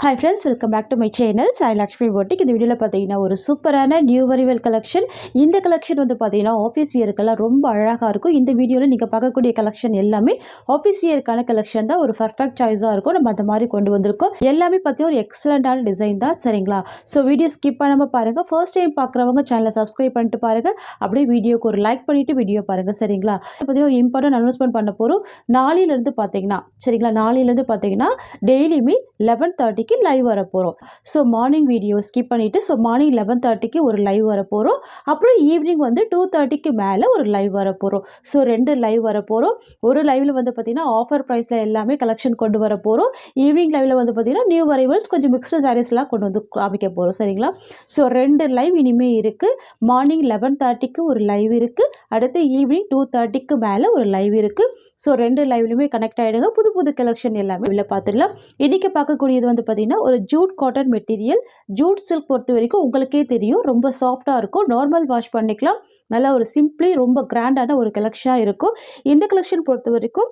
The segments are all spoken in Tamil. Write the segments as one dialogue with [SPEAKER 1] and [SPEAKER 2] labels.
[SPEAKER 1] Hi friends, welcome back to my channel. Sai Lakshmi Boutique. இந்த வீடியோல பாத்தீங்கன்னா ஒரு சூப்பரான நியூ அரைவல் கலெக்ஷன். இந்த கலெக்ஷன் வந்து பாத்தீங்கன்னா ஆபீஸ் வியர்க்கெல்லாம் ரொம்ப அழகா இருக்கும். இந்த வீடியோல நீங்க பார்க்கக்கூடிய கலெக்ஷன் எல்லாமே ஆபீஸ் வியர்க்கான கலெக்ஷன் தான். ஒரு பெர்ஃபெக்ட் சாய்ஸா இருக்கும். நம்ம அந்த மாதிரி கொண்டு வந்திருக்கோம். எல்லாமே பாத்தீங்கன்னா ஒரு எக்ஸலண்டான டிசைன் தான். சரிங்களா? சோ வீடியோ ஸ்கிப் பண்ணாம பாருங்க. ஃபர்ஸ்ட் டைம் பார்க்குறவங்க சேனலை சப்ஸ்கிரைப் பண்ணிட்டு பாருங்க. அப்படியே வீடியோக்கு ஒரு லைக் பண்ணிட்டு வீடியோ பாருங்க. சரிங்களா? பாத்தீங்கன்னா ஒரு இம்பார்ட்டன்ட் அனௌன்ஸ்மென்ட் பண்ண போறோம். நாளையில இருந்து பாத்தீங்கன்னா சரிங்களா? நாளையில இருந்து பாத்தீங்கன்னா டெய்லியுமே 11:30 லைவ் வர போகிறோம். ஸோ மார்னிங் வீடியோ ஸ்கிப் பண்ணிவிட்டு ஸோ மார்னிங் 11:30 ஒரு லைவ் வர போகிறோம். அப்புறம் ஈவினிங் வந்து 2:30 மேலே ஒரு லைவ் வர போகிறோம். ஸோ 2 லைவ் வர போகிறோம். ஒரு லைவில் வந்து பார்த்திங்கன்னா ஆஃபர் ப்ரைஸில் எல்லாமே கலெக்ஷன் கொண்டு வர போகிறோம். ஈவினிங் லைவில் வந்து பார்த்திங்கன்னா நியூ அரைவல்ஸ் கொஞ்சம் மிக்ஸ்டு சாரீஸ்லாம் கொண்டு வந்து காமிக்க போகிறோம். சரிங்களா? ஸோ 2 லைவ் இனிமேல் இருக்குது. மார்னிங் 11:30 ஒரு லைவ் இருக்குது. அடுத்து ஈவினிங் 2:30 மேலே ஒரு லைவ் இருக்குது. ஸோ 2 லைவ்லையுமே கனெக்ட் ஆகிடுங்க. புது புது கலெக்ஷன் எல்லாமே உள்ள பார்த்துடலாம். இன்றைக்கி பார்க்கக்கூடியது வந்து பார்த்திங்கன்னா ஒரு Jude cotton material. Jude silk பொறுத்த வரைக்கும் உங்களுக்கே தெரியும் ரொம்ப சாஃப்டாக இருக்கும். நார்மல் வாஷ் பண்ணிக்கலாம். நல்லா ஒரு சிம்பிளி ரொம்ப கிராண்டான ஒரு கலெக்ஷனாக இருக்கும். இந்த கலெக்ஷன் பொறுத்த வரைக்கும்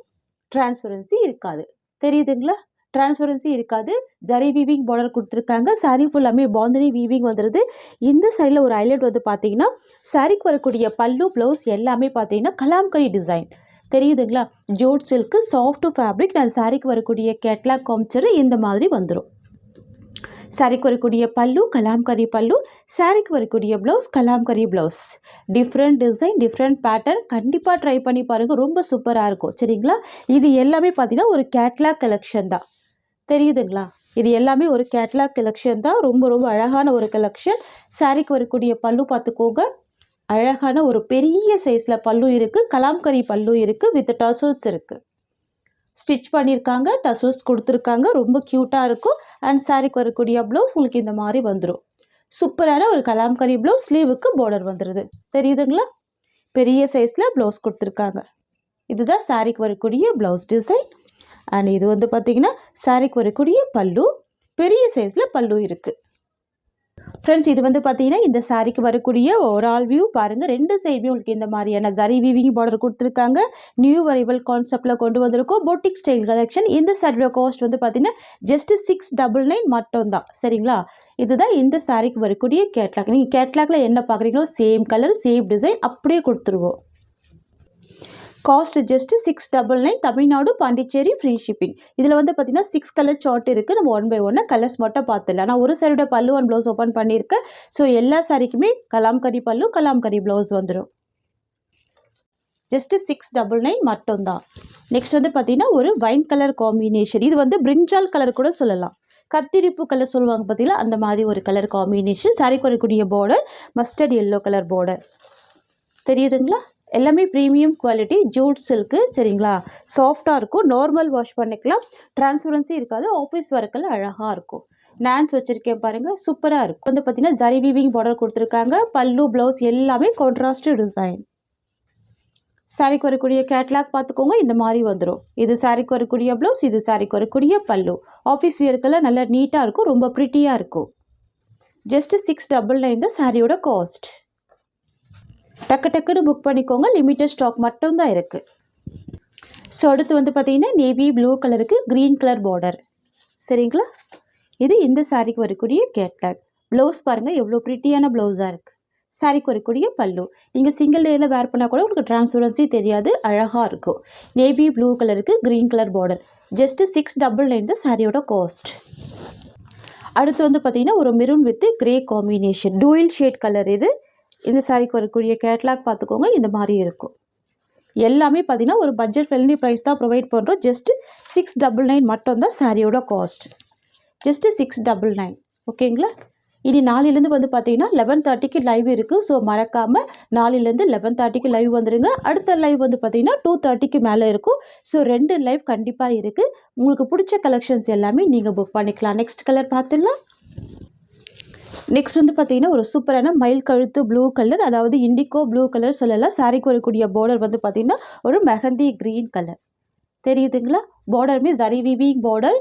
[SPEAKER 1] டிரான்ஸ்பரன்சி இருக்காது. தெரியுதுங்களா? டிரான்ஸ்பரன்சி இருக்காது. ஜரி வீவிங் பார்டர் கொடுத்துருக்காங்க. சாரீ ஃபுல்லாமே பாந்தினி வீவிங் வந்துடுது. இந்த சைடில் ஒரு ஹைலைட் வந்து பார்த்தீங்கன்னா சாரீக்கு வரக்கூடிய பல்லு ப்ளவுஸ் எல்லாமே பார்த்தீங்கன்னா கலாம்கரி டிசைன். தெரியுதுங்களா? Jute silk soft fabric. நான் சாரீக்கு வரக்கூடிய கேட்லாக் காமிச்சிரு இந்த மாதிரி வந்துடும். சாரீக்கு வரக்கூடிய பல்லு கலாம்கரி பல்லு, சாரீக்கு வரக்கூடிய blouse Kalamkari blouse. Different design, different pattern. கண்டிப்பாக ட்ரை பண்ணி பாருங்கள். ரொம்ப சூப்பராக இருக்கும். சரிங்களா? இது எல்லாமே பார்த்தீங்கன்னா ஒரு கேட்லாக் கலெக்ஷன் தான். தெரியுதுங்களா? இது எல்லாமே ஒரு கேட்லாக் கலெக்ஷன் தான். ரொம்ப ரொம்ப அழகான ஒரு கலெக்ஷன். சாரீக்கு வரக்கூடிய பல்லு பார்த்துக்கோங்க. அழகான ஒரு பெரிய சைஸில் பல்லு இருக்குது. கலாம்கரி பல்லு இருக்குது. வித் டசல்ஸ் இருக்குது. ஸ்டிச் பண்ணியிருக்காங்க. டசல்ஸ் கொடுத்துருக்காங்க. ரொம்ப க்யூட்டாக இருக்கும். அண்ட் சாரீக்கு வரக்கூடிய ப்ளவுஸ் உங்களுக்கு இந்த மாதிரி வந்துடும். சூப்பரான ஒரு கலாம்கரி ப்ளவுஸ். ஸ்லீவுக்கு பார்டர் வந்துடுது. தெரியுதுங்களா? பெரிய சைஸில் ப்ளவுஸ் கொடுத்துருக்காங்க. இதுதான் சாரீக்கு வரக்கூடிய ப்ளவுஸ் டிசைன். அண்ட் இது வந்து பார்த்திங்கன்னா சாரீக்கு வரக்கூடிய பல்லு. பெரிய சைஸில் பல்லு இருக்குது. ஃப்ரெண்ட்ஸ், இது வந்து பார்த்தீங்கன்னா இந்த சாரீக்கு வரக்கூடிய ஓவரால் வியூ பாருங்கள். 2 சைடுமே உங்களுக்கு இந்த மாதிரியான ஜரி வீவிங் பார்டர் கொடுத்துருக்காங்க. நியூ அரைவல் கான்செப்டில் கொண்டு வந்திருக்கோம். Boutique style collection. இந்த சாரியோட காஸ்ட் வந்து பார்த்தீங்கன்னா ஜஸ்ட் 699 மட்டும்தான். சரிங்களா? இதுதான் இந்த சாரீக்கு வரக்கூடிய கேட்லாக். நீங்கள் கேட்லாக்ல என்ன பார்க்குறீங்களோ சேம் கலர் சேம் டிசைன் அப்படியே கொடுத்துருவோம். Cost just 699. Tamil Nadu Pondicherry free shipping. இதில் வந்து பார்த்தீங்கன்னா 6 கலர் சார்ட் இருக்குது. நம்ம 1 by 1 கலர்ஸ் மட்டும் பார்த்துடலாம். நான் ஒரு சாரியோட பல்லு அண்ட் ப்ளவுஸ் ஓப்பன் பண்ணியிருக்கேன். ஸோ எல்லா சாரிக்குமே கலாம்கரி பல்லு கலாம்கரி ப்ளவுஸ் வந்துடும். ஜஸ்ட் 699 மட்டும்தான். நெக்ஸ்ட் வந்து பார்த்தீங்கன்னா ஒரு வைன் கலர் காம்பினேஷன். இது வந்து பிரிஞ்சால் கலர் கூட சொல்லலாம். கத்திரிப்பு கலர் சொல்லுவாங்க பார்த்தீங்களா, அந்த மாதிரி ஒரு கலர் காம்பினேஷன். சாரிக்கு வரக்கூடிய border mustard yellow colour border. தெரியுதுங்களா? எல்லாமே ப்ரீமியம் குவாலிட்டி ஜூட் சில்க்கு. சரிங்களா? சாஃப்டாக இருக்கும். நார்மல் வாஷ் பண்ணிக்கலாம். டிரான்ஸ்பரன்சி இருக்காது. ஆஃபீஸ் ஒர்க்கில் அழகாக இருக்கும். நான்ஸ் வச்சுருக்கேன் பாருங்கள். சூப்பராக இருக்கும். வந்து பார்த்தீங்கன்னா ஜரி வீவிங் பார்டர் கொடுத்துருக்காங்க. பல்லு ப்ளவுஸ் எல்லாமே கான்ட்ராஸ்ட் டிசைன். சாரிக்கு வரக்கூடிய கேட்லாக் பார்த்துக்கோங்க. இந்த மாதிரி வந்துடும். இது சாரிக்கு வரக்கூடிய ப்ளவுஸ், இது சாரிக்கு வரக்கூடிய பல்லு. ஆஃபீஸ் வியர்க்கெல்லாம் நல்லா நீட்டாக இருக்கும். ரொம்ப ப்ரிட்டியாக இருக்கும். ஜஸ்ட் 699 தான் சாரியோட காஸ்ட். டக்கு டக்குன்னு புக் பண்ணிக்கோங்க. லிமிட்டட் ஸ்டாக் மட்டும்தான் இருக்குது. ஸோ அடுத்து வந்து பார்த்தீங்கன்னா நேவி ப்ளூ கலருக்கு க்ரீன் கலர் பார்டர். சரிங்களா? இது இந்த சாரிக்கு வரக்கூடிய கேட்லாக். ப்ளவுஸ் பாருங்கள் எவ்வளோ ப்ரிட்டியான ப்ளவுஸாக இருக்குது. சாரிக்கு வரக்கூடிய பல்லு. நீங்கள் சிங்கிள் லேயரில் வேர் பண்ணால் கூட உங்களுக்கு டிரான்ஸ்பரன்சி தெரியாது. அழகாக இருக்கும். நேவி ப்ளூ கலருக்கு க்ரீன் கலர் பார்டர். ஜஸ்ட் 699 தான் சாரியோட காஸ்ட். அடுத்து வந்து பார்த்தீங்கன்னா ஒரு maroon with grey combination. Dual shade colour இது. இந்த சாரிக்கு வரக்கூடிய கேட்லாக் பார்த்துக்கோங்க. இந்த மாதிரி இருக்கும். எல்லாமே பார்த்தீங்கன்னா ஒரு பட்ஜெட் ஃப்ரெண்ட்லி ப்ரைஸ் தான் ப்ரொவைட் பண்ணுறோம். ஜஸ்ட் 699 மட்டும்தான் சாரியோட காஸ்ட். ஜஸ்ட் 699. ஓகேங்களா? இனி நாளையிலேருந்து வந்து பார்த்தீங்கன்னா 11:30 லைவ் இருக்குது. ஸோ மறக்காமல் நாளையிலேருந்து 11:30 லைவ் வந்துடுங்க. அடுத்த லைவ் வந்து பார்த்தீங்கன்னா 2:30 மேலே இருக்கும். ஸோ 2 லைவ் கண்டிப்பாக இருக்குது. உங்களுக்கு பிடிச்ச கலெக்ஷன்ஸ் எல்லாமே நீங்கள் புக் பண்ணிக்கலாம். நெக்ஸ்ட் கலர் பார்த்துடலாம். நெக்ஸ்ட் வந்து பார்த்தீங்கன்னா ஒரு சூப்பரான மயில் கழுத்து ப்ளூ கலர், அதாவது இண்டிகோ ப்ளூ கலர் சொல்லலாம். சாரிக்கு வரக்கூடிய பார்டர் வந்து பார்த்தீங்கன்னா ஒரு மெஹந்தி க்ரீன் கலர். தெரியுதுங்களா? பார்டருமே ஜரி வீவிங் பார்டர்.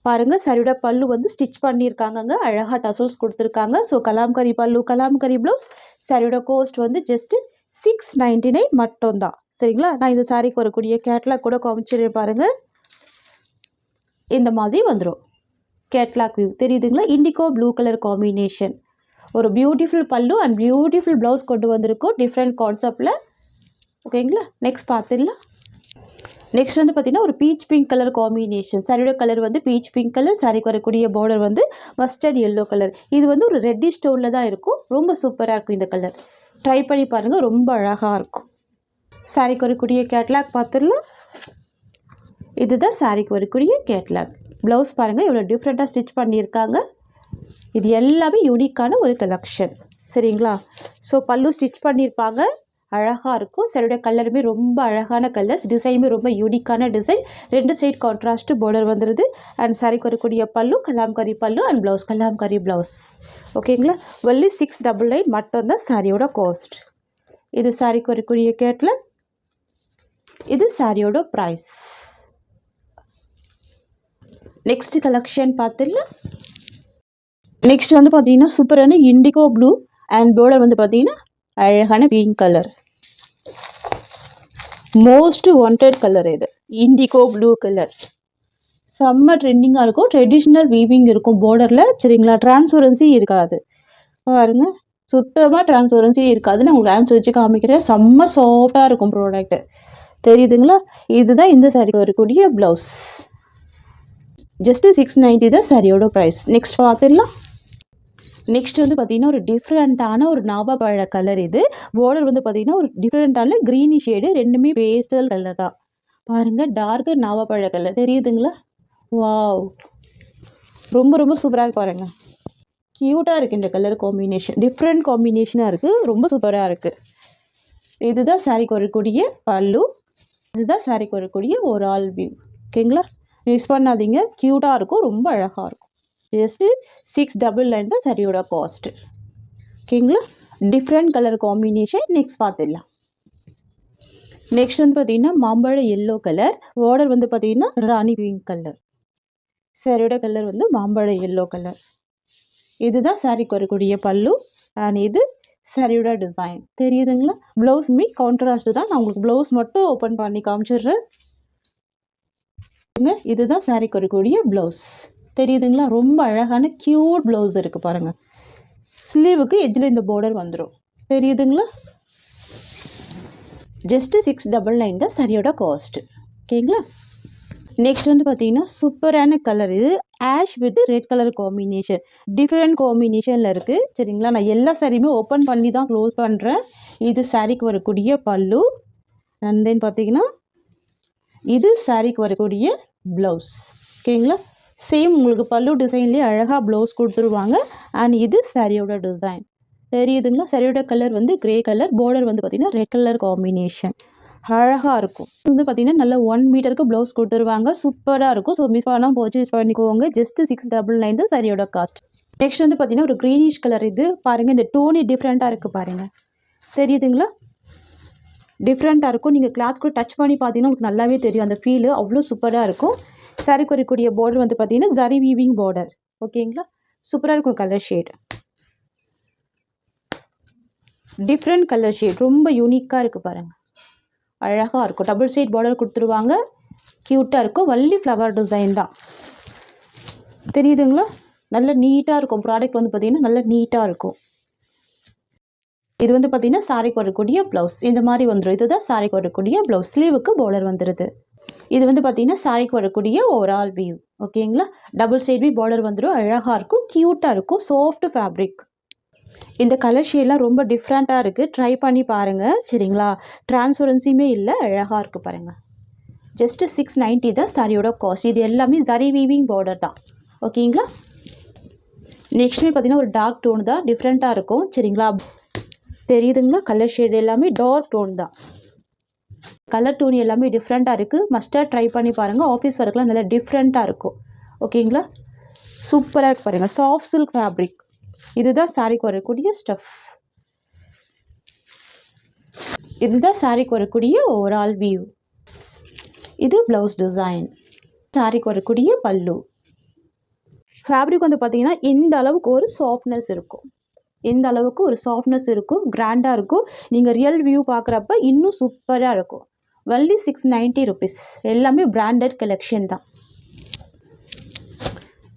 [SPEAKER 1] பாருங்கள் சாரியோட பல்லு வந்து ஸ்டிச் பண்ணியிருக்காங்கங்க. அழகாக டசல்ஸ் கொடுத்துருக்காங்க. ஸோ கலாம்கரி பல்லு கலாம்கரி ப்ளவுஸ். சாரியோட காஸ்ட் வந்து ஜஸ்ட் 699 மட்டும்தான். சரிங்களா? நான் இந்த சாரிக்கு வரக்கூடிய கேட்லாக் கூட காமிச்சிருக்கேன் பாருங்கள். இந்த மாதிரி வந்துடும். கேட்லாக் வியூ தெரியுதுங்களா? Indigo blue colour combination. ஒரு பியூட்டிஃபுல் பல்லு அண்ட் பியூட்டிஃபுல் ப்ளவுஸ் கொண்டு வந்திருக்கோம் டிஃப்ரெண்ட் கான்செப்டில். ஓகேங்களா? நெக்ஸ்ட் பார்த்துடலாம். நெக்ஸ்ட் வந்து பார்த்தீங்கன்னா ஒரு பீச் பிங்க் கலர் காம்பினேஷன். சாரியோட கலர் வந்து பீச் பிங்க் கலர். சாரிக்கு வரக்கூடிய பார்டர் வந்து மஸ்டர்ட் எல்லோ கலர். இது வந்து ஒரு ரெட்டிஷ் டோனில் தான் இருக்கும். ரொம்ப சூப்பராக இருக்கும் இந்த கலர். ட்ரை பண்ணி பாருங்கள், ரொம்ப அழகாக இருக்கும். சாரிக்கு வரக்கூடிய கேட்லாக் பார்த்துடலாம். இதுதான் சாரிக்கு வரக்கூடிய கேட்லாக். ப்ளவுஸ் பாருங்கள் எவ்வளோ டிஃப்ரெண்ட்டாக ஸ்டிச் பண்ணியிருக்காங்க. இது எல்லாமே யூனிக்கான ஒரு கலெக்ஷன். சரிங்களா? ஸோ பல்லு ஸ்டிச் பண்ணியிருப்பாங்க, அழகாக இருக்கும். சாரியோட கலருமே ரொம்ப அழகான கலர்ஸ். டிசைனுமே ரொம்ப யூனிக்கான டிசைன். 2 சைட் கான்ட்ராஸ்ட் பார்டர் வந்துடுது. அண்ட் சாரிக்கு வரக்கூடிய பல்லு கலாம்கரி பல்லு அண்ட் ப்ளவுஸ் கலாம்கரி ப்ளவுஸ். ஓகேங்களா? ஒன்லி 699 மட்டும்தான் சாரியோட காஸ்ட். இது சாரிக்கு வரக்கூடிய கேட்லாக். இது சாரியோட ப்ரைஸ். நெக்ஸ்ட் கலெக்ஷன் பார்த்துடலாம். நெக்ஸ்ட் வந்து பார்த்தீங்கன்னா சூப்பரான இண்டிகோ ப்ளூ அண்ட் பார்டர் வந்து பார்த்தீங்கன்னா அழகான pink colour. Most wanted colour இது இண்டிகோ ப்ளூ கலர். செம்ம ட்ரெண்டிங்காக இருக்கும். ட்ரெடிஷ்னல் வீவிங் இருக்கும் பார்டரில். சரிங்களா? டிரான்ஸ்பரன்சி இருக்காது பாருங்க, சுத்தமாக டிரான்ஸ்பரன்சி இருக்காது. நான் உங்களுக்கு ஆன்சர் வச்சு காமிக்கிறேன். செம்ம சாஃப்டாக இருக்கும் ப்ராடக்ட். தெரியுதுங்களா? இதுதான் இந்த சாரிக்கு வரக்கூடிய ப்ளவுஸ். ஜஸ்ட்டு 690 தான் சாரியோட ப்ரைஸ். நெக்ஸ்ட் பார்த்துடலாம். நெக்ஸ்ட் வந்து பார்த்தீங்கன்னா ஒரு டிஃப்ரெண்ட்டான ஒரு நாவப்பழ கலர். இது பார்டர் வந்து பார்த்தீங்கன்னா ஒரு டிஃப்ரெண்ட்டான க்ரீனி ஷேடு. ரெண்டுமே பேஸ்டல் கலர் தான். பாருங்கள், டார்க்கு நாவப்பழ கலர் தெரியுதுங்களா? வாவ், ரொம்ப ரொம்ப சூப்பராக இருக்கு பாருங்கள். க்யூட்டாக இருக்குது இந்த கலர் காம்பினேஷன். டிஃப்ரெண்ட் காம்பினேஷனாக இருக்குது. ரொம்ப சூப்பராக இருக்குது. இதுதான் சாரிக்கு வரக்கூடிய பல்லு. இதுதான் சாரிக்கு வரக்கூடிய ஒரு ஆல் வியூ. ஓகேங்களா? மிஸ் பண்ணாதீங்க, க்யூட்டாக இருக்கும், ரொம்ப அழகாக இருக்கும். ஜஸ்ட்டு 699 தான் சாரியோட காஸ்ட்டு. ஓகேங்களா? Different colour combination. நெக்ஸ்ட் பார்த்துடலாம். நெக்ஸ்ட் வந்து பார்த்தீங்கன்னா மாம்பழ எல்லோ கலர். பார்டர் வந்து பார்த்தீங்கன்னா ராணி பிங்க் கலர். சாரியோட கலர் வந்து மாம்பழ எல்லோ கலர். இதுதான் சாரிக்கு வரக்கூடிய பல்லு அண்ட் இது சாரியோட டிசைன். தெரியுதுங்களா? ப்ளவுஸுமே கான்ட்ராஸ்ட் தான். நான் உங்களுக்கு ப்ளவுஸ் மட்டும் ஓப்பன் பண்ணி காமிச்சிடுறேன். இதுதான் சாரிக்கு வரக்கூடிய ப்ளவுஸ். தெரியுதுங்களா? ரொம்ப அழகான க்யூட் ப்ளவுஸ் இருக்குது பாருங்கள். ஸ்லீவுக்கு எஜ்ஜில் இந்த பார்டர் வந்துடும். தெரியுதுங்களா? ஜஸ்ட்டு 699 தான் சாரியோட காஸ்ட்டு. ஓகேங்களா? நெக்ஸ்ட் வந்து பார்த்தீங்கன்னா சூப்பரான கலர். இது ash with red colour combination. Different காம்பினேஷனில் இருக்குது. சரிங்களா? நான் எல்லா சாரியுமே ஓப்பன் பண்ணி தான் க்ளோஸ் பண்ணுறேன். இது சாரிக்கு வரக்கூடிய பல்லு அண்ட் தென் பார்த்தீங்கன்னா இது சாரிக்கு வரக்கூடிய ப்ளவுஸ். ஓகேங்களா? சேம் உங்களுக்கு பல்லு டிசைன்லேயே அழகாக ப்ளவுஸ் கொடுத்துருவாங்க. அண்ட் இது சாரியோட டிசைன். தெரியுதுங்களா? சாரியோட கலர் வந்து கிரே கலர். பார்டர் வந்து பார்த்திங்கன்னா ரெட் கலர் காம்பினேஷன். அழகாக இருக்கும். வந்து பார்த்திங்கன்னா நல்ல 1 மீட்டருக்கு ப்ளவுஸ் கொடுத்துருவாங்க. சூப்பராக இருக்கும். ஸோ மிஸ் பண்ணாமல் பர்ச்சேஸ் பண்ணிக்கோங்க. ஜஸ்ட்டு 699 தான் சாரியோட காஸ்ட். நெக்ஸ்ட் வந்து பார்த்திங்கன்னா ஒரு க்ரீனிஷ் கலர். இது பாருங்கள், இந்த டோனி டிஃப்ரெண்ட்டாக இருக்குது பாருங்கள். தெரியுதுங்களா? டிஃப்ரெண்ட்டாக இருக்கும். நீங்கள் கிளாத் கூட டச் பண்ணி பார்த்தீங்கன்னா உங்களுக்கு நல்லாவே தெரியும். அந்த ஃபீலு அவ்வளோ சூப்பராக இருக்கும். சாரிக்கு வரக்கூடிய பார்டர் வந்து பார்த்தீங்கன்னா ஜரி வீவிங் பார்டர். ஓகேங்களா? சூப்பராக இருக்கும் colour shade. Different colour shade, ரொம்ப யூனிக்காக இருக்குது பாருங்கள். அழகாக இருக்கும். டபுள் சைட் பார்டர் கொடுத்துருவாங்க. க்யூட்டாக இருக்கும். வள்ளி ஃப்ளவர் டிசைன் தான். தெரியுதுங்களா? நல்ல நீட்டாக இருக்கும். ப்ராடக்ட் வந்து பார்த்திங்கன்னா நல்ல நீட்டாக இருக்கும். இது வந்து பார்த்திங்கன்னா சாரிக்கு வரக்கூடிய ப்ளவுஸ் இந்த மாதிரி வந்துடும். இதுதான் சாரிக்கு வரக்கூடிய ப்ளவுஸ். ஸ்லீவுக்கு பார்டர் வந்துடுது. இது வந்து பார்த்திங்கன்னா சாரிக்கு வரக்கூடிய ஓவரால் வியூ. ஓகேங்களா? டபுள் சைட் பார்டர் வந்துடும். அழகாக இருக்கும், க்யூட்டாக இருக்கும். Soft fabric. இந்த கலர் ஷேட்லாம் ரொம்ப டிஃப்ரெண்ட்டாக இருக்குது. ட்ரை பண்ணி பாருங்கள். சரிங்களா? டிரான்ஸ்பரன்சியுமே இல்லை, அழகாக இருக்குது பாருங்கள். ஜஸ்ட்டு 690 தான் சாரியோட காஸ்ட். இது எல்லாமே ஜரி வீவிங் பார்டர் தான். ஓகேங்களா? நெக்ஸ்ட்டுமே பார்த்திங்கன்னா ஒரு டார்க் டோன் தான். டிஃப்ரெண்ட்டாக இருக்கும். சரிங்களா? தெரியுதுங்களா? கலர் ஷேட் எல்லாமே டார்க் டோன் தான். கலர் டோன் எல்லாமே டிஃப்ரெண்ட்டாக இருக்குது. மஸ்ட்டாக ட்ரை பண்ணி பாருங்கள். ஆஃபீஸ் ஒர்க்லாம் நல்லா டிஃப்ரெண்ட்டாக இருக்கும். ஓகேங்களா? சூப்பராக இருக்குது பாருங்கள். Soft silk fabric. இதுதான் சாரிக்கு வரக்கூடிய ஸ்டஃப். இதுதான் சாரிக்கு வரக்கூடிய ஓவரால் வியூ. இது ப்ளவுஸ் டிசைன். சாரிக்கு வரக்கூடிய பல்லு. ஃபேப்ரிக் வந்து பார்த்திங்கன்னா இந்த அளவுக்கு ஒரு சாஃப்ட்னஸ் இருக்கும். இந்த அளவுக்கு ஒரு சாஃப்ட்னஸ் இருக்கும். கிராண்டாக இருக்கும். நீங்கள் ரியல் வியூ பார்க்குறப்ப இன்னும் சூப்பராக இருக்கும். Only 690 rupees. எல்லாமே பிராண்டட் கலெக்ஷன் தான்.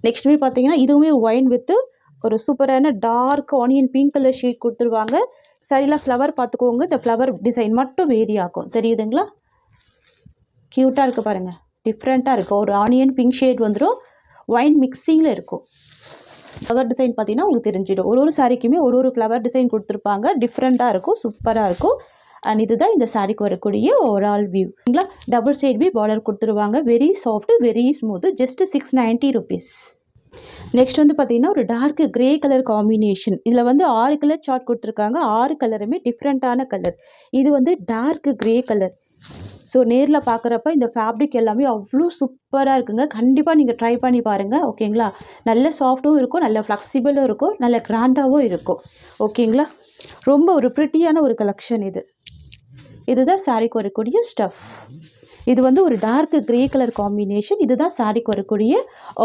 [SPEAKER 1] நெக்ஸ்ட்டுமே பார்த்தீங்கன்னா இதுவுமே ஒயின் வித்து ஒரு சூப்பரான dark onion pink colour shade கொடுத்துருவாங்க. சரியில் ஃப்ளவர் பார்த்துக்கோங்க. இந்த ஃப்ளவர் டிசைன் மட்டும் வேரி ஆகும். தெரியுதுங்களா? க்யூட்டாக இருக்குது பாருங்கள். டிஃப்ரெண்ட்டாக இருக்கும். ஒரு ஆனியன் பிங்க் ஷேட் வந்துடும். ஒயின் மிக்சிங்கில் இருக்கும். ஃப்ளவர் டிசைன் பார்த்தீங்கன்னா உங்களுக்கு தெரிஞ்சிடும். ஒரு சாரிக்குமே ஒரு ஃப்ளவர் டிசைன் கொடுத்துருப்பாங்க. டிஃப்ரெண்ட்டாக இருக்கும். சூப்பராக இருக்கும். அண்ட் இதுதான் இந்த சாரிக்கு வரக்கூடிய ஓவரால் வியூங்களா. டபுள் சைட் பி பார்டர் கொடுத்துருவாங்க. Very soft, very smooth. Just 690 rupees. Next வந்து பார்த்தீங்கன்னா ஒரு டார்க் கிரே கலர் காம்பினேஷன். இதில் வந்து 6 கலர் சார்ட் கொடுத்துருக்காங்க. 6 கலருமே டிஃப்ரெண்ட்டான கலர். இது வந்து டார்க் கிரே கலர். ஸோ நேரில் பார்க்குறப்ப இந்த ஃபேப்ரிக் எல்லாமே அவ்வளோ சூப்பராக இருக்குங்க. கண்டிப்பாக நீங்கள் ட்ரை பண்ணி பாருங்கள். ஓகேங்களா? நல்ல சாஃப்ட்டும் இருக்கும், நல்ல ஃப்ளெக்சிபிளும் இருக்கும், நல்ல கிராண்டாகவும் இருக்கும். ஓகேங்களா? ரொம்ப ஒரு ப்ரிட்டியான ஒரு கலெக்ஷன் இது. இதுதான் சாரிக்கு வரக்கூடிய ஸ்டஃப். இது வந்து ஒரு டார்க் கிரே கலர் காம்பினேஷன். இதுதான் சாரிக்கு வரக்கூடிய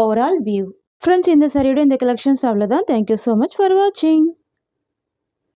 [SPEAKER 1] ஓவரால் வியூ. ஃப்ரெண்ட்ஸ், இந்த சாரியோட இந்த கலெக்ஷன்ஸ் அவ்வளோதான். தேங்க்யூ ஸோ மச் ஃபார் வாட்சிங்.